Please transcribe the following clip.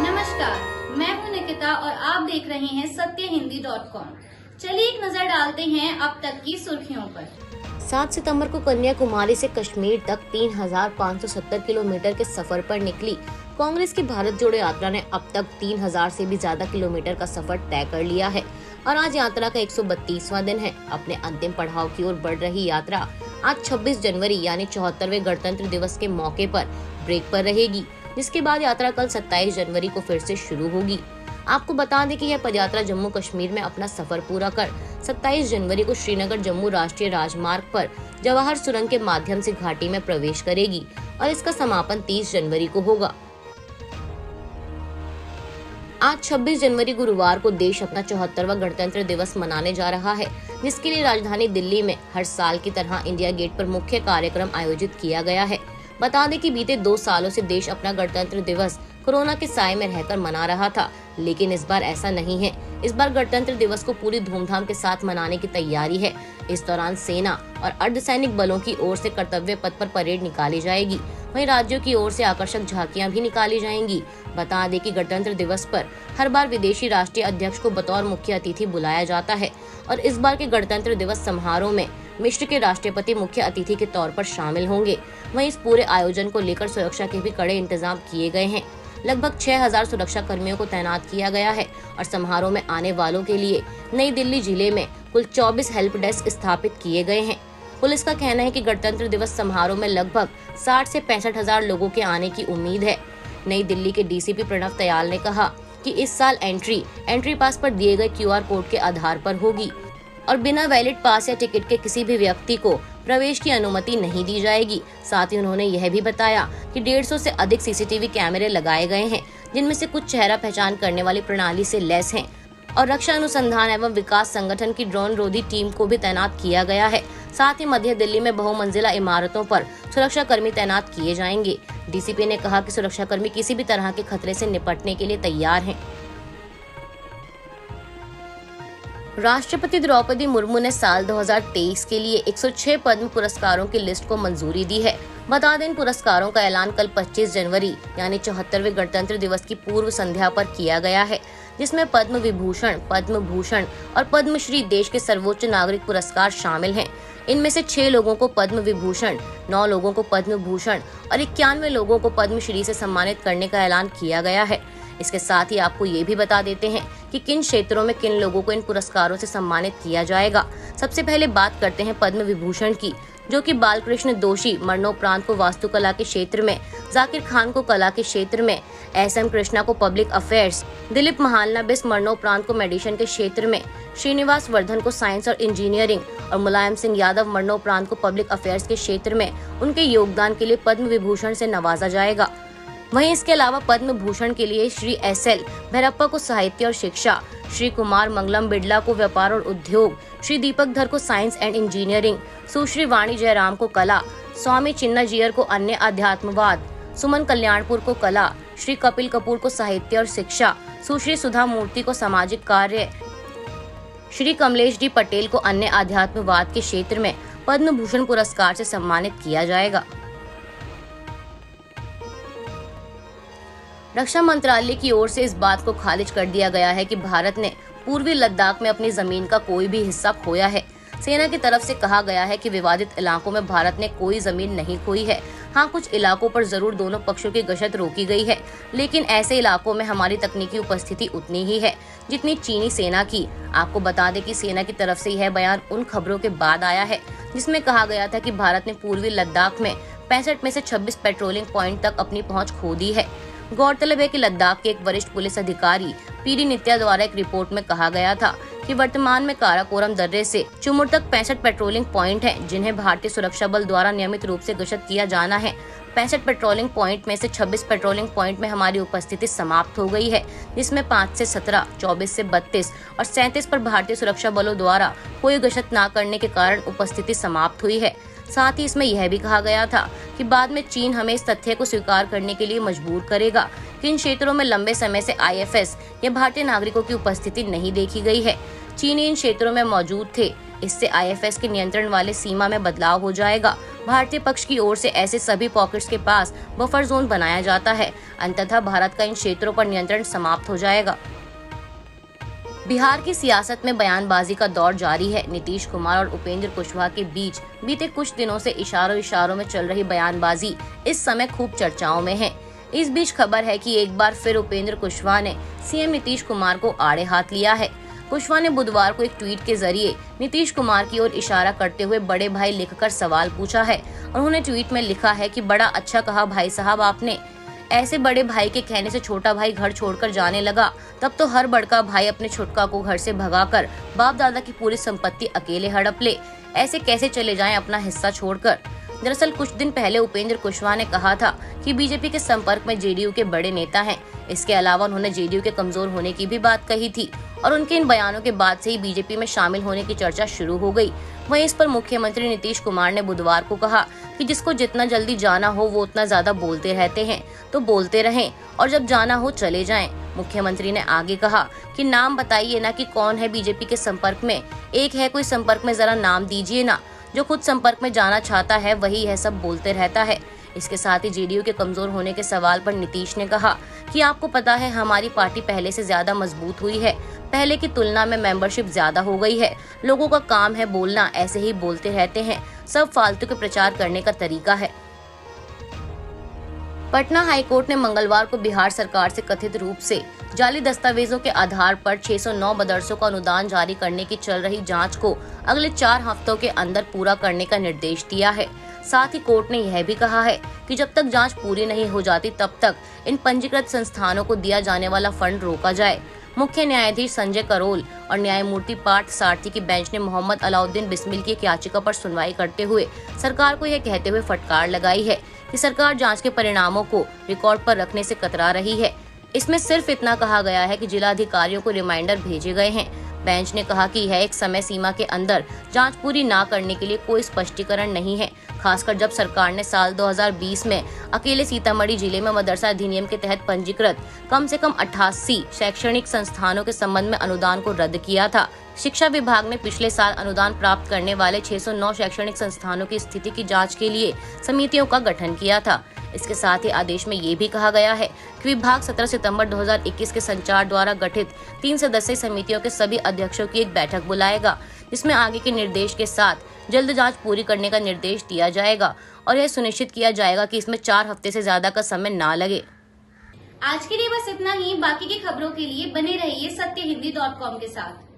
नमस्कार, मैं हूं निकिता और आप देख रहे हैं सत्यहिंदी.com। चलिए एक नजर डालते हैं अब तक की सुर्खियों पर। 7 सितंबर को कन्याकुमारी से कश्मीर तक 3,570 किलोमीटर के सफर पर निकली कांग्रेस की भारत जोड़ो यात्रा ने अब तक 3,000 से भी ज्यादा किलोमीटर का सफर तय कर लिया है और आज यात्रा का 132वां दिन है। अपने अंतिम पड़ाव की ओर बढ़ रही यात्रा आज 26 जनवरी यानी 74वें गणतंत्र दिवस के मौके पर ब्रेक पर रहेगी, जिसके बाद यात्रा कल 27 जनवरी को फिर से शुरू होगी। आपको बता दें कि यह पदयात्रा जम्मू कश्मीर में अपना सफर पूरा कर 27 जनवरी को श्रीनगर जम्मू राष्ट्रीय राजमार्ग पर जवाहर सुरंग के माध्यम से घाटी में प्रवेश करेगी और इसका समापन 30 जनवरी को होगा। आज 26 जनवरी गुरुवार को देश अपना 74वां गणतंत्र दिवस मनाने जा रहा है, जिसके लिए राजधानी दिल्ली में हर साल की तरह इंडिया गेट पर मुख्य कार्यक्रम आयोजित किया गया है। बता दें कि बीते 2 सालों से देश अपना गणतंत्र दिवस कोरोना के साए में रहकर मना रहा था, लेकिन इस बार ऐसा नहीं है। इस बार गणतंत्र दिवस को पूरी धूमधाम के साथ मनाने की तैयारी है। इस दौरान सेना और अर्धसैनिक बलों की ओर से कर्तव्य पथ पर परेड निकाली जाएगी, वहीं राज्यों की ओर से आकर्षक झांकियां भी निकाली जाएंगी। बता दें कि गणतंत्र दिवस पर हर बार विदेशी राष्ट्रीय अध्यक्ष को बतौर मुख्य अतिथि बुलाया जाता है और इस बार के गणतंत्र दिवस समारोह में मिस्र के राष्ट्रपति मुख्य अतिथि के तौर पर शामिल होंगे। वहीं इस पूरे आयोजन को लेकर सुरक्षा के भी कड़े इंतजाम किए गए हैं। लगभग 6,000 सुरक्षा कर्मियों को तैनात किया गया है और समारोह में आने वालों के लिए नई दिल्ली जिले में कुल 24 हेल्प डेस्क स्थापित किए गए हैं। पुलिस का कहना है कि गणतंत्र दिवस समारोह में लगभग 60 से 65,000 लोगों के आने की उम्मीद है। नई दिल्ली के डीसीपी प्रणव दयाल ने कहा कि इस साल एंट्री पास पर दिए गए QR कोड के आधार पर होगी और बिना वैलिड पास या टिकट के किसी भी व्यक्ति को प्रवेश की अनुमति नहीं दी जाएगी। साथ ही उन्होंने यह भी बताया कि 150 से अधिक CCTV कैमरे लगाए गए हैं, जिनमें से कुछ चेहरा पहचान करने वाली प्रणाली से लैस हैं और रक्षा अनुसंधान एवं विकास संगठन की ड्रोन रोधी टीम को भी तैनात किया गया है। साथ ही मध्य दिल्ली में बहुमंजिला इमारतों पर सुरक्षा कर्मी तैनात किए जाएंगे। डीसीपी ने कहा कि सुरक्षा कर्मी किसी भी तरह के खतरे से निपटने के लिए तैयार हैं। राष्ट्रपति द्रौपदी मुर्मू ने साल 2023 के लिए 106 पद्म पुरस्कारों की लिस्ट को मंजूरी दी है। बता दें, इन पुरस्कारों का ऐलान कल 25 जनवरी यानी 74वें गणतंत्र दिवस की पूर्व संध्या पर किया गया है, जिसमें पद्म विभूषण, पद्म भूषण और पद्मश्री देश के सर्वोच्च नागरिक पुरस्कार शामिल हैं। इनमें से 6 लोगों को पद्म विभूषण, 9 लोगों को पद्म भूषण और 91 लोगों को पद्मश्री से सम्मानित करने का ऐलान किया गया है। इसके साथ ही आपको ये भी बता देते हैं कि किन क्षेत्रों में किन लोगों को इन पुरस्कारों से सम्मानित किया जाएगा। सबसे पहले बात करते हैं पद्म विभूषण की, जो कि बालकृष्ण दोषी मरणोपरांत को वास्तुकला के क्षेत्र में, जाकिर खान को कला के क्षेत्र में, SM कृष्णा को पब्लिक अफेयर्स, दिलीप महालनोबिस मरणोपरांत को मेडिसिन के क्षेत्र में, श्रीनिवास वर्धन को साइंस और इंजीनियरिंग और मुलायम सिंह यादव मरणोपरांत को पब्लिक अफेयर्स के क्षेत्र में उनके योगदान के लिए पद्म विभूषण से नवाजा जाएगा। वहीं इसके अलावा पद्म भूषण के लिए श्री SL भैरप्पा को साहित्य और शिक्षा, श्री कुमार मंगलम बिड़ला को व्यापार और उद्योग, श्री दीपक धर को साइंस एंड इंजीनियरिंग, सुश्री वाणी जयराम को कला, स्वामी चिन्नाजियर को अन्य अध्यात्मवाद, सुमन कल्याणपुर को कला, श्री कपिल कपूर को साहित्य और शिक्षा, सुश्री सुधा मूर्ति को सामाजिक कार्य, श्री कमलेश D पटेल को अन्य अध्यात्मवाद के क्षेत्र में पद्म भूषण पुरस्कार से सम्मानित किया जाएगा। रक्षा मंत्रालय की ओर से इस बात को खारिज कर दिया गया है कि भारत ने पूर्वी लद्दाख में अपनी जमीन का कोई भी हिस्सा खोया है। सेना की तरफ से कहा गया है कि विवादित इलाकों में भारत ने कोई जमीन नहीं खोई है। हाँ, कुछ इलाकों पर जरूर दोनों पक्षों की गश्त रोकी गई है, लेकिन ऐसे इलाकों में हमारी तकनीकी उपस्थिति उतनी ही है जितनी चीनी सेना की। आपको बता दें कि सेना की तरफ से यह बयान उन खबरों के बाद आया है जिसमें कहा गया था कि भारत ने पूर्वी लद्दाख में 65 में से 26 पेट्रोलिंग पॉइंट तक अपनी पहुंच खो दी है। गौरतलब है कि लद्दाख के एक वरिष्ठ पुलिस अधिकारी PD नित्या द्वारा एक रिपोर्ट में कहा गया था कि वर्तमान में काराकोरम दर्रे से चुमुर तक 65 पेट्रोलिंग पॉइंट हैं, जिन्हें भारतीय सुरक्षा बल द्वारा नियमित रूप से गश्त किया जाना है। 65 पेट्रोलिंग पॉइंट में से 26 पेट्रोलिंग पॉइंट में हमारी उपस्थिति समाप्त हो गई है, जिसमें 5 से 17, 24 से 32 और 37 पर भारतीय सुरक्षा बलों द्वारा कोई गश्त न करने के कारण उपस्थिति समाप्त हुई है। साथ ही इसमें यह भी कहा गया था कि बाद में चीन हमें इस तथ्य को स्वीकार करने के लिए मजबूर करेगा कि इन क्षेत्रों में लंबे समय से IFS या भारतीय नागरिकों की उपस्थिति नहीं देखी गई है। चीनी इन क्षेत्रों में मौजूद थे, इससे IFS के नियंत्रण वाले सीमा में बदलाव हो जाएगा। भारतीय पक्ष की ओर से ऐसे सभी पॉकेट्स के पास बफर जोन बनाया जाता है। अंततः भारत का इन क्षेत्रों पर नियंत्रण समाप्त हो जाएगा। बिहार की सियासत में बयानबाजी का दौर जारी है। नीतीश कुमार और उपेंद्र कुशवाहा के बीच बीते कुछ दिनों से इशारों में चल रही बयानबाजी इस समय खूब चर्चाओं में है। इस बीच खबर है कि एक बार फिर उपेंद्र कुशवाहा ने CM नीतीश कुमार को आड़े हाथ लिया है। कुशवाहा ने बुधवार को एक ट्वीट के जरिए नीतीश कुमार की ओर इशारा करते हुए बड़े भाई लिखकर सवाल पूछा है। उन्होंने ट्वीट में लिखा है कि बड़ा अच्छा कहा भाई साहब आपने। ऐसे बड़े भाई के कहने से छोटा भाई घर छोड़कर जाने लगा, तब तो हर बड़का भाई अपने छोटका को घर से भगाकर बाप दादा की पूरी संपत्ति अकेले हड़प ले। ऐसे कैसे चले जाएं अपना हिस्सा छोड़कर। दरअसल कुछ दिन पहले उपेंद्र कुशवाहा ने कहा था कि बीजेपी के संपर्क में JDU के बड़े नेता हैं। इसके अलावा उन्होंने JDU के कमजोर होने की भी बात कही थी और उनके इन बयानों के बाद से ही बीजेपी में शामिल होने की चर्चा शुरू हो गई। वहीं इस पर मुख्यमंत्री नीतीश कुमार ने बुधवार को कहा कि जिसको जितना जल्दी जाना हो वो उतना ज्यादा बोलते रहते हैं, तो बोलते रहें और जब जाना हो चले जाएं। मुख्यमंत्री ने आगे कहा कि नाम बताइए ना कि कौन है बीजेपी के संपर्क में। एक है कोई संपर्क में, जरा नाम दीजिए ना। जो खुद संपर्क में जाना चाहता है वही है सब बोलते रहता है। इसके साथ ही JDU के कमजोर होने के सवाल पर नीतीश ने कहा कि आपको पता है हमारी पार्टी पहले से ज्यादा मजबूत हुई है। पहले की तुलना में मेंबरशिप ज्यादा हो गई है। लोगों का काम है बोलना, ऐसे ही बोलते रहते हैं। सब फालतू के प्रचार करने का तरीका है। पटना हाईकोर्ट ने मंगलवार को बिहार सरकार से कथित रूप से जाली दस्तावेजों के आधार पर 609 मदरसों को अनुदान जारी करने की चल रही जांच को अगले 4 हफ्तों के अंदर पूरा करने का निर्देश दिया है। साथ ही कोर्ट ने यह भी कहा है कि जब तक जांच पूरी नहीं हो जाती तब तक इन पंजीकृत संस्थानों को दिया जाने वाला फंड रोका जाए। मुख्य न्यायाधीश संजय करोल और न्यायमूर्ति पार्थ सारथी की बेंच ने मोहम्मद अलाउद्दीन बिस्मिल की एक याचिका पर सुनवाई करते हुए सरकार को यह कहते हुए फटकार लगाई है कि सरकार जांच के परिणामों को रिकॉर्ड पर रखने से कतरा रही है। इसमें सिर्फ इतना कहा गया है कि जिला अधिकारियों को रिमाइंडर भेजे गए हैं। बेंच ने कहा कि यह एक समय सीमा के अंदर जांच पूरी न करने के लिए कोई स्पष्टीकरण नहीं है, खासकर जब सरकार ने साल 2020 में अकेले सीतामढ़ी जिले में मदरसा अधिनियम के तहत पंजीकृत कम से कम 88 शैक्षणिक संस्थानों के संबंध में अनुदान को रद्द किया था। शिक्षा विभाग ने पिछले साल अनुदान प्राप्त करने वाले 609 शैक्षणिक संस्थानों की स्थिति की जांच के लिए समितियों का गठन किया था। इसके साथ ही आदेश में ये भी कहा गया है कि विभाग 17 सितंबर 2021 के संचार द्वारा गठित 3 सदस्यीय समितियों के सभी अध्यक्षों की एक बैठक बुलाएगा, जिसमें आगे के निर्देश के साथ जल्द जांच पूरी करने का निर्देश दिया जाएगा और यह सुनिश्चित किया जाएगा कि इसमें 4 हफ्ते से ज्यादा का समय ना लगे। आज के लिए बस इतना ही। बाकी की खबरों के लिए बने रहिए सत्यहिंदी.com के साथ।